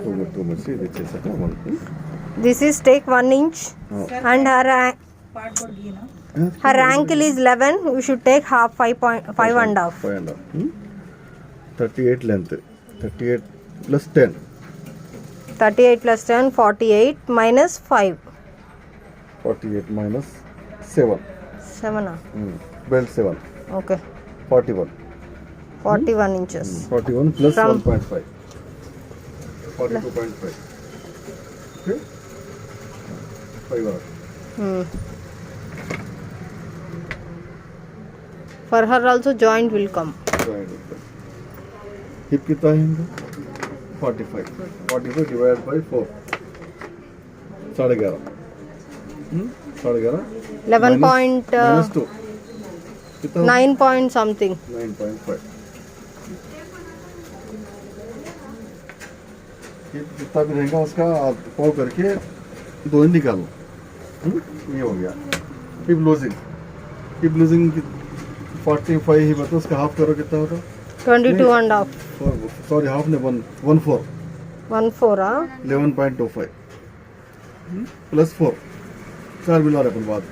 Two minutes ఇది ఇచ్చేసాక మనకి This is take 1 inch and her ankle is 11. You should take half 5 and half. 38 length. 38 plus 10. 38 plus 10, 48 minus 5. 48 minus 7. 7. Belt 7. Okay. 41. 41 inches. 41 plus From 1.5. 42.5. Okay. 5 hours. For her also joint will come. Hip कितना है इनका? 45. 45 divided by 4. 11.5. 11.5. 11 point minus 2. कितना? 9 point something. 9.5. Hip जितना भी रहेगा उसका पाव करके 2 inch निकालो. ये हो गया. हिप लूजिंग 45 ही बताओ उसका हाफ करो कितना होता? 22 and half. सॉरी हाफ ने 1/4. 1/4 हाँ. 11.25 प्लस 4 4 मिला रहे अपन बाद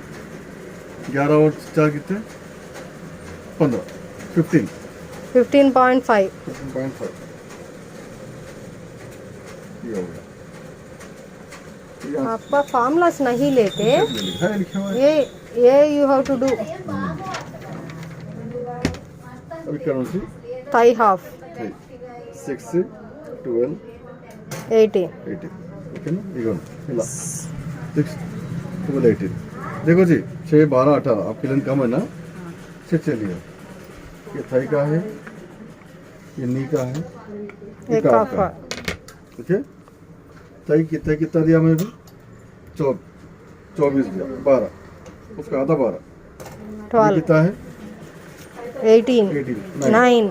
11 और 4 कितने 15 15 15.5. 15.5 ये हो गया. आपका फॉर्मूलास नहीं लेते लिखा हुआ है. ये यू हैव टू डू. अभी कौन सी thigh half 6 से 12 18. 18 ओके ना ये कौन मिला 6 12 18 देखो जी 6 12 18 आपके लेंथ कम है ना से चलिए ये थाई का है ये नी का है ये एक काफ half का है. ओके थाई कितना दिया मैंने अभी 24 दिया 12 उसका आधा 12 12 कितना है 18 9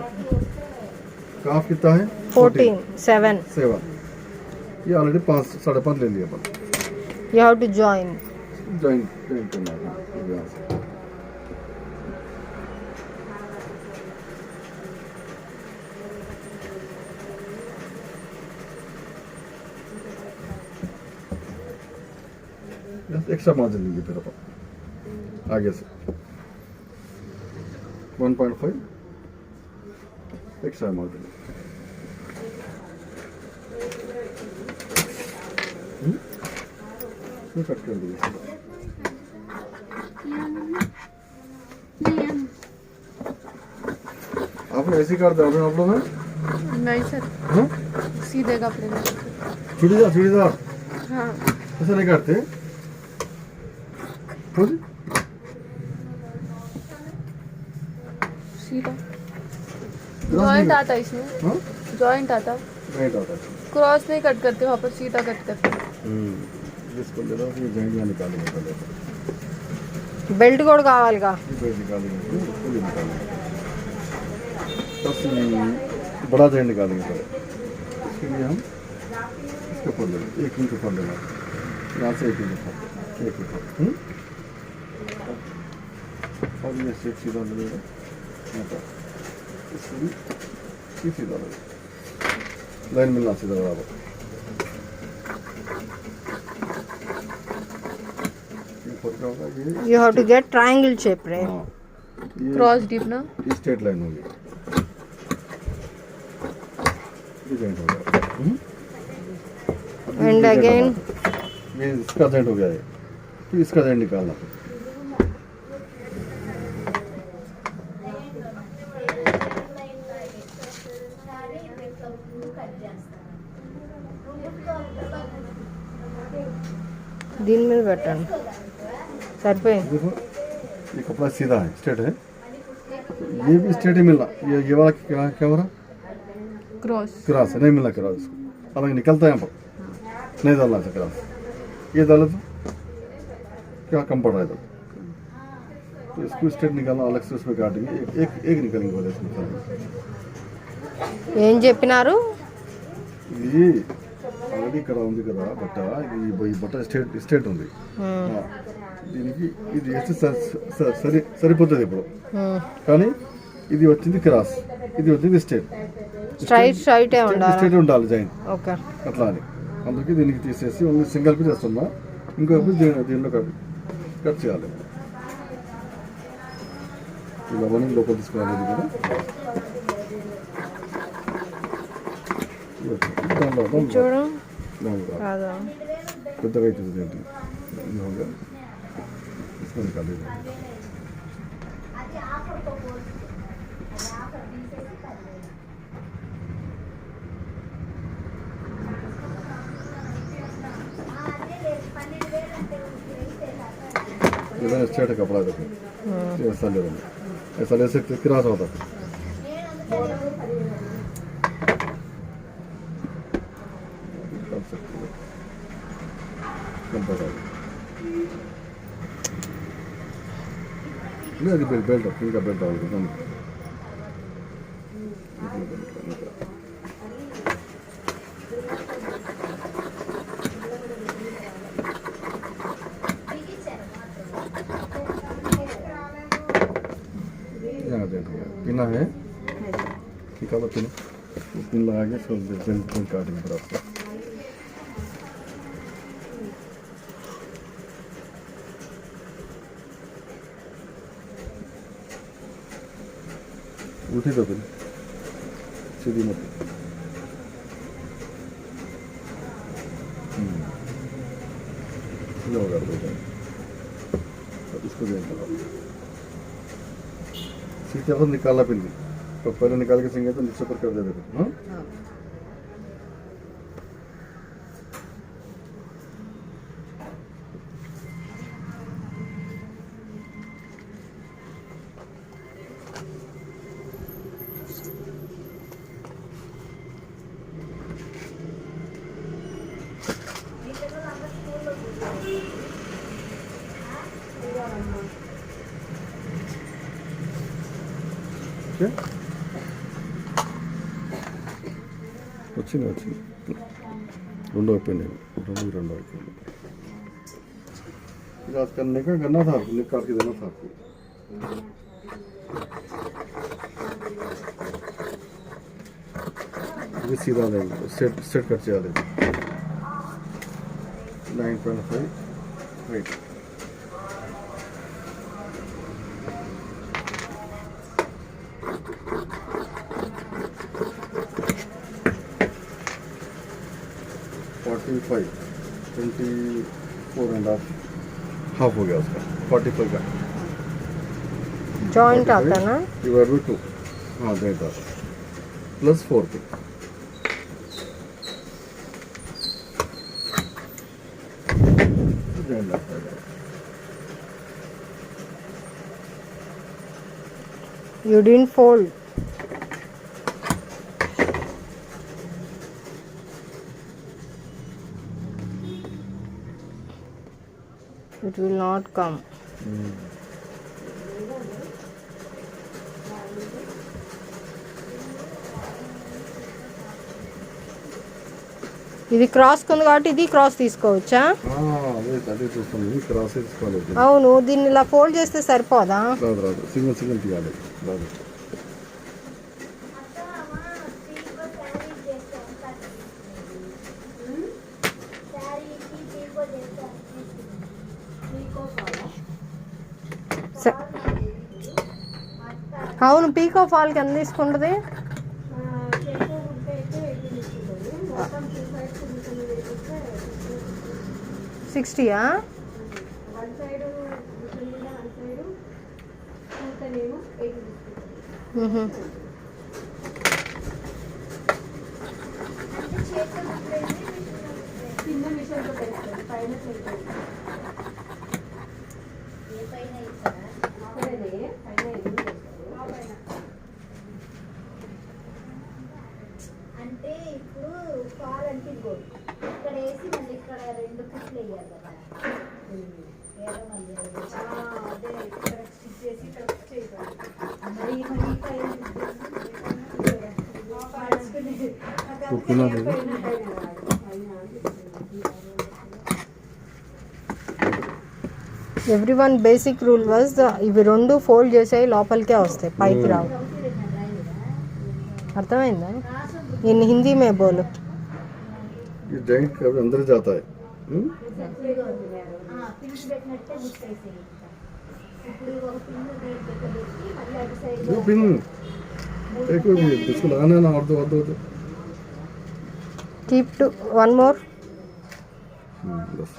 काफ कितना है 14 7. 7 ये ऑलरेडी 5 5.5 ले लिया अपन You have to join. Join करना है यहाँ से. एक्स्ट्रा मार्जिन लेंगे फिर अपन आगे से 1.5 एक्स्ट्रा मार्जिन कट कर दीजिए. आपने ऐसी काट दिया आप लोग नहीं सर हाँ सीधे कपड़े में. चूड़ीदार हाँ ऐसा नहीं काटते खुद सीधा जॉइंट आता है इसमें. हाँ जॉइंट आता नहीं काटा क्रॉस नहीं कट करते वहाँ पर सीधा कट करते. इसको ले लो ये जॉइंट यहाँ निकालेंगे पहले బెల్ట్ కూడా కావాలిగా. ये जॉइंट निकालेंगे इसको ये निकालेंगे बस बड़ा जॉइंट निकालेंगे पहले इसके लिए हम इसके ऊपर ले 1 इंच ऊपर लेना यहाँ से 1 इंच ऊपर और ये शेप सीधा लगेगा यहाँ पर इसको भी सीधा लगेगा लाइन मिलना सीधा बराबर. You have to get triangle shape, right? हाँ क्रॉस डीप ना. ये स्ट्रेट लाइन होगी ये जॉइंट हो गया. And again ये इसका जॉइंट हो गया है तो इसका जॉइंट निकालना फिर. దీని మీద పెట్టండి సరిపోయింది. देखो ये कपड़ा सीधा है स्ट्रेट है ये भी स्ट्रेट ही मिलना ये वाला क्या हो रहा क्रॉस क्रॉस है नहीं मिलना क्रॉस इसको अलग निकलता है यहाँ पर नहीं डालना है क्रॉस ये डालो तो क्या कम पड़ रहा है तो इसको स्ट्रेट निकालना अलग से उसमें काटेंगे एक निकलेंगे बोले इसमें ఏం చెప్పినారు? ఇది ఆల్రెడీ ఇక్కడ ఉంది కదా బట్ట ఈ బట్ట స్ట్రేట్ ఉంది దీనికి ఇది వేస్తే సరిపోతుంది ఇప్పుడు కానీ ఇది వచ్చింది క్రాస్ ఇది వచ్చింది స్ట్రేట్ స్ట్రైటే ఉండాలి. స్ట్రైట్ ఉండాలి జాయింట్ ఓకే. అట్లా అని. అందుకే దీనికి తీసేసి ఓన్లీ సింగిల్ పీస్ చేస్తున్నా. ఇంకో పీస్ దీనిలో కట్ చేయాలి. ఇలా మనం లోపల తీసుకోవాలి. ఇది కూడా చూడు కాదా పెద్దగా అవుతుంది ఏంటి తీసుకొని కాలేదు. इधर स्ट्रेट कपड़ा देखो ऐसा ले रहा ऐसा ले सकते क्रॉस होता कर सकते हो कंफर्टेबल नहीं अभी बेल्ट इनका बेल्ट आएगा कम पिना है निकालो पिन पिन लगा के सो बेल्ट काटेंगे फिर आपको उठी तो पिन सीधी मत ये होगा इसको देखो सीटे पर निकालना पिन तो पहले निकाल के सिंगे तो नीचे पर कर दे देते हाँ వచ్చింది వచ్చింది రెండో అయిపోయింది రెండो అయిపోయింది आज करने का करना था निकाल के देना था आपको ये सीधा नहीं सेट सेट कर चाहिए 9.5 राइट फाइव 24.5 हाफ हो गया उसका 45 का जॉइंट आता ना डिवाइड बाय 2 हाँ देता प्लस 4 पे you didn't fold. It will not come. ఇది క్రాస్ ఉంది కాబట్టి ఇది క్రాస్ తీసుకోవచ్చా? అదే చూస్తాను క్రాస్ తీసుకోవాలి. అవును దీన్ని ఇలా ఫోల్డ్ చేస్తే సరిపోదా? రాదు రాదు సింగిల్ సింగిల్ తీయాలి రాదు. అవును పీకో ఫాల్కి ఎంత తీసుకుంటుంది? $60. అంటే ఇప్పుడు ఫాల్ అంటే గోల్ ఇక్కడ వేసి మళ్ళీ ఇక్కడ రెండు కుట్లు వేయాలి కదా ఏదో మళ్ళీ అదే ఇక్కడ స్టిచ్ చేసి ఇక్కడ చేయాలి మరి ఎవ్రీవన్ బేసిక్ రూల్ వాజ్ ఇవి రెండు ఫోల్డ్ చేసాయి లోపలికే వస్తాయి పైకి రావు. అర్థమైందా? इन हिंदी में बोलो. ये जॉइंट कभी अंदर जाता है పిన్స్ పెట్టినట్టే గుర్తేసేయి ఇప్పుడు ఒక పిన్ దీంట్లో పెట్టి మళ్ళీ అటు సైడ్ वो पिन एक भी इसको लगाना है ना और दो Keep to one more. बस